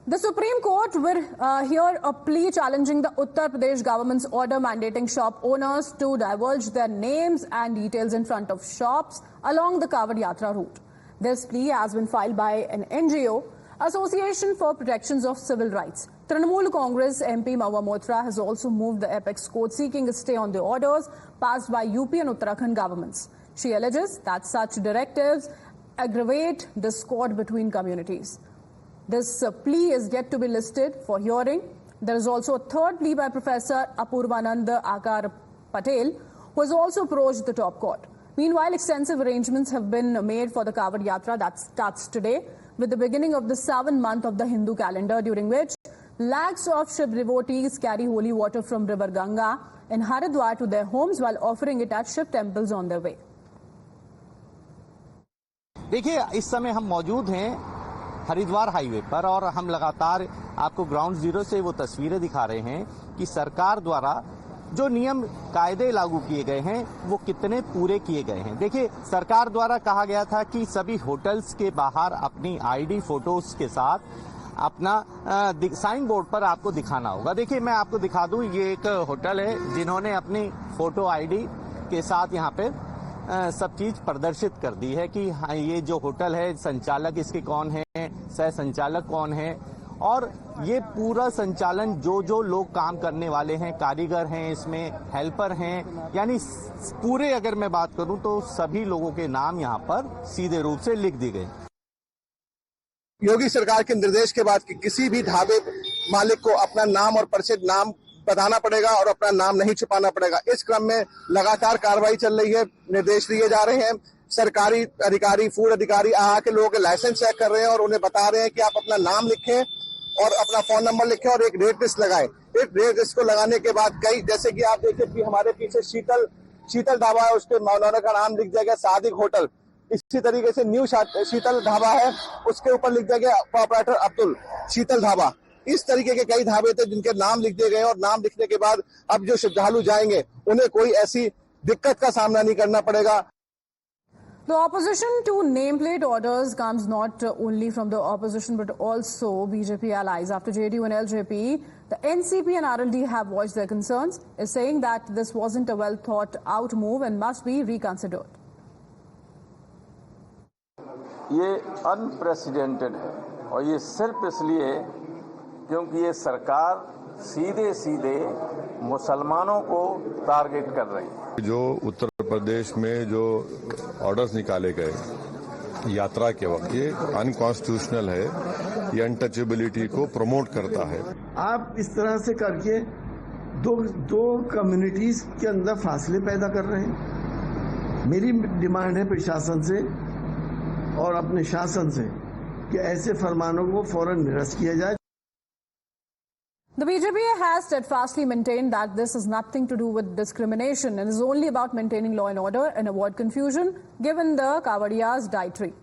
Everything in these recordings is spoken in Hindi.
The Supreme Court will hear a plea challenging the Uttar Pradesh government's order mandating shop owners to divulge their names and details in front of shops along the Kavod Yatra route. This plea has been filed by an NGO, Association for Protections of Civil Rights. Trinamool Congress MP Mahua Moitra has also moved the apex court seeking a stay on the orders passed by UP and Uttarakhand governments. She alleges that such directives aggravate discord between communities. This plea is yet to be listed for hearing. There is also a third plea by Professor Apurvanand Akar Patel, who has also approached the top court. Meanwhile, extensive arrangements have been made for the Kavod Yatra that starts today with the beginning of the 7th month of the Hindu calendar, during which lakhs of Shiv devotees carry holy water from river Ganga in Haridwar to their homes while offering it at Shiv temples on their way. देखिए, इस समय हम मौजूद हैं हरिद्वार हाईवे पर और हम लगातार आपको ग्राउंड जीरो से वो तस्वीरें दिखा रहे हैं कि सरकार द्वारा जो नियम कायदे लागू किए गए हैं वो कितने पूरे किए गए हैं। देखिए, सरकार द्वारा कहा गया था कि सभी होटल्स के बाहर अपनी आईडी फोटोज के साथ अपना साइन बोर्ड पर आपको दिखाना होगा। देखिए, मैं आपको दिखा दूं, ये एक होटल है जिन्होंने अपनी फोटो आईडी के साथ यहाँ पे सब चीज प्रदर्शित कर दी है कि हाँ, ये जो होटल है, संचालक इसके कौन है, सह संचालक कौन है, और ये पूरा संचालन जो लोग काम करने वाले हैं, कारीगर हैं, इसमें हेल्पर हैं, यानी पूरे अगर मैं बात करूं तो सभी लोगों के नाम यहाँ पर सीधे रूप से लिख दिए गए। योगी सरकार के निर्देश के बाद कि किसी भी ढाबे मालिक को अपना नाम और परिचित नाम बताना पड़ेगा और अपना नाम नहीं छुपाना पड़ेगा। इस क्रम में लगातार कार्रवाई चल रही है, निर्देश दिए जा रहे हैं। सरकारी अधिकारी, फूड अधिकारी आके लोगों के लाइसेंस चेक कर रहे हैं और उन्हें बता रहे हैं कि आप अपना नाम लिखें और अपना फोन नंबर लिखें और एक रेट लिस्ट लगाएं। एक रेट लिस्ट को लगाने के बाद कई, जैसे कि आप देखिए कि हमारे पीछे शीतल ढाबा है, उसके मौलाना का नाम लिख दिया गया सादिक होटल। इसी तरीके से न्यू शीतल ढाबा है, उसके ऊपर लिख दिया गया ऑपरेटर अब्दुल शीतल ढाबा। इस तरीके के कई ढाबे थे जिनके नाम लिख दिए गए और नाम लिखने के बाद अब जो श्रद्धालु जाएंगे उन्हें कोई ऐसी दिक्कत का सामना नहीं करना पड़ेगा। The opposition to nameplate orders comes not only from the opposition but also BJP allies. After JDU and LJP, the NCP and RLD have voiced their concerns, is saying that this wasn't a well thought out move and must be reconsidered. ये अनप्रेसिडेंटेड है और ये सिर्फ इसलिए क्योंकि ये सरकार सीधे सीधे मुसलमानों को टारगेट कर रही है। जो उत्तर प्रदेश में जो ऑर्डर्स निकाले गए यात्रा के वक्त, ये अनकॉन्स्टिट्यूशनल है, ये अनटचेबिलिटी को प्रमोट करता है। आप इस तरह से करके दो कम्युनिटीज के अंदर फासले पैदा कर रहे हैं। मेरी डिमांड है प्रशासन से और अपने शासन से कि ऐसे फरमानों को फौरन निरस्त किया जाए। The BJP has steadfastly maintained that this has nothing to do with discrimination and is only about maintaining law and order and avoid confusion given the Kavadiya's dietary.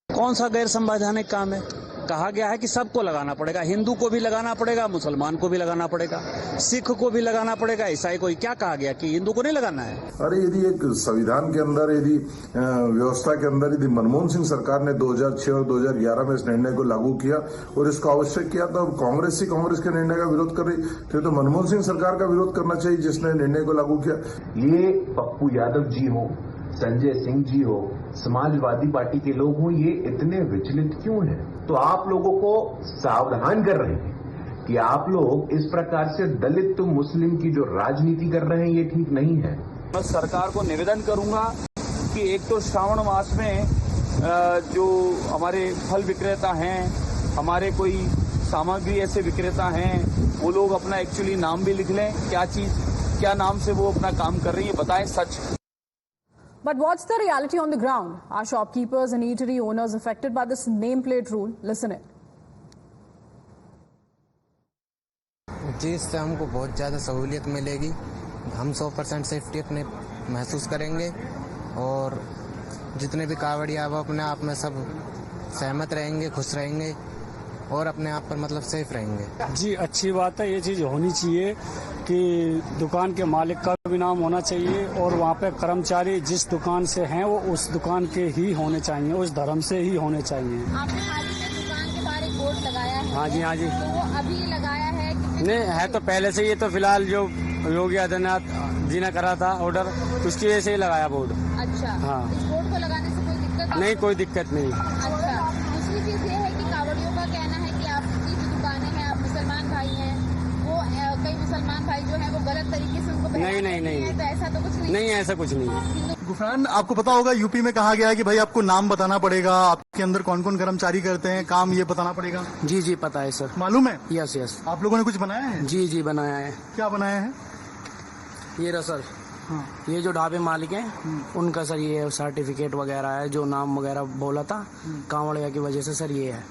कौन सा गैर संवैधानिक काम है? कहा गया है कि सबको लगाना पड़ेगा, हिंदू को भी लगाना पड़ेगा, मुसलमान को भी लगाना पड़ेगा, सिख को भी लगाना पड़ेगा, ईसाई को। क्या कहा गया कि हिंदू को नहीं लगाना है? अरे यदि एक संविधान के अंदर, यदि व्यवस्था के अंदर यदि मनमोहन सिंह सरकार ने 2006 और 2011 में इस निर्णय को लागू किया और इसको आवश्यक किया, तो कांग्रेस के निर्णय का विरोध कर रही, तो मनमोहन सिंह सरकार का विरोध करना चाहिए जिसने निर्णय को लागू किया। ये पप्पू यादव जी हो, संजय सिंह जी हो, समाजवादी पार्टी के लोग हो, ये इतने विचलित क्यों हैं? तो आप लोगों को सावधान कर रहे हैं कि आप लोग इस प्रकार से दलित तो मुस्लिम की जो राजनीति कर रहे हैं, ये ठीक नहीं है। मैं सरकार को निवेदन करूंगा कि एक तो श्रावण मास में जो हमारे फल विक्रेता हैं, हमारे कोई सामग्री ऐसे विक्रेता हैं, वो लोग अपना एक्चुअली नाम भी लिख लें, क्या नाम से वो अपना काम कर रही है, बताएं सच। But what's the reality on the ground? Are shopkeepers and eatery owners affected by this nameplate rule? Listen it. जी, इससे हमको बहुत ज़्यादा सहूलियत मिलेगी। हम 100% सेफ्टी अपने महसूस करेंगे और जितने भी कावड़िया वो अपने आप में सब सहमत रहेंगे, खुश रहेंगे और अपने आप पर मतलब सेफ रहेंगे। जी अच्छी बात है, ये चीज़ होनी चाहिए कि दुकान के मालिक का भी नाम होना चाहिए और वहाँ पे कर्मचारी जिस दुकान से हैं वो उस दुकान के ही होने चाहिए, उस धर्म से ही होने चाहिए। आपने हाल ही में दुकान के बाहर एक बोर्ड लगाया है। हाँ जी, हाँ जी। तो वो अभी लगाया है? नहीं है तो पहले से, ये तो फिलहाल जो योगी आदित्यनाथ जी ने करा था ऑर्डर, उसकी वजह से ही लगाया बोर्ड। अच्छा। हाँ। इस बोर्ड को लगाने से कोई दिक्कत नहीं, कोई दिक्कत नहीं। अच्छा। दूसरी चीज ये है कि कांवड़ियों का कहना है कि आपकी जो दुकानें हैं, आप मुसलमान भाई हैं, वो कई मुसलमान भाई जो है वो गलत तरीके से उनको नहीं, तो ऐसा तो कुछ नहीं? नहीं, ऐसा कुछ नहीं। गुफरान, आपको पता होगा यूपी में कहा गया है कि भाई आपको नाम बताना पड़ेगा, आपके अंदर कौन कौन कर्मचारी करते हैं काम, ये बताना पड़ेगा। जी जी पता है सर। मालूम है? Yes yes. आप लोगों ने कुछ बनाया है? जी जी बनाया है। क्या बनाया है? ये रहा सर। हाँ। ये जो ढाबे मालिक हैं उनका सर ये सर्टिफिकेट वगैरह है, जो नाम वगैरह बोला था कांवड़िया की वजह से सर ये है।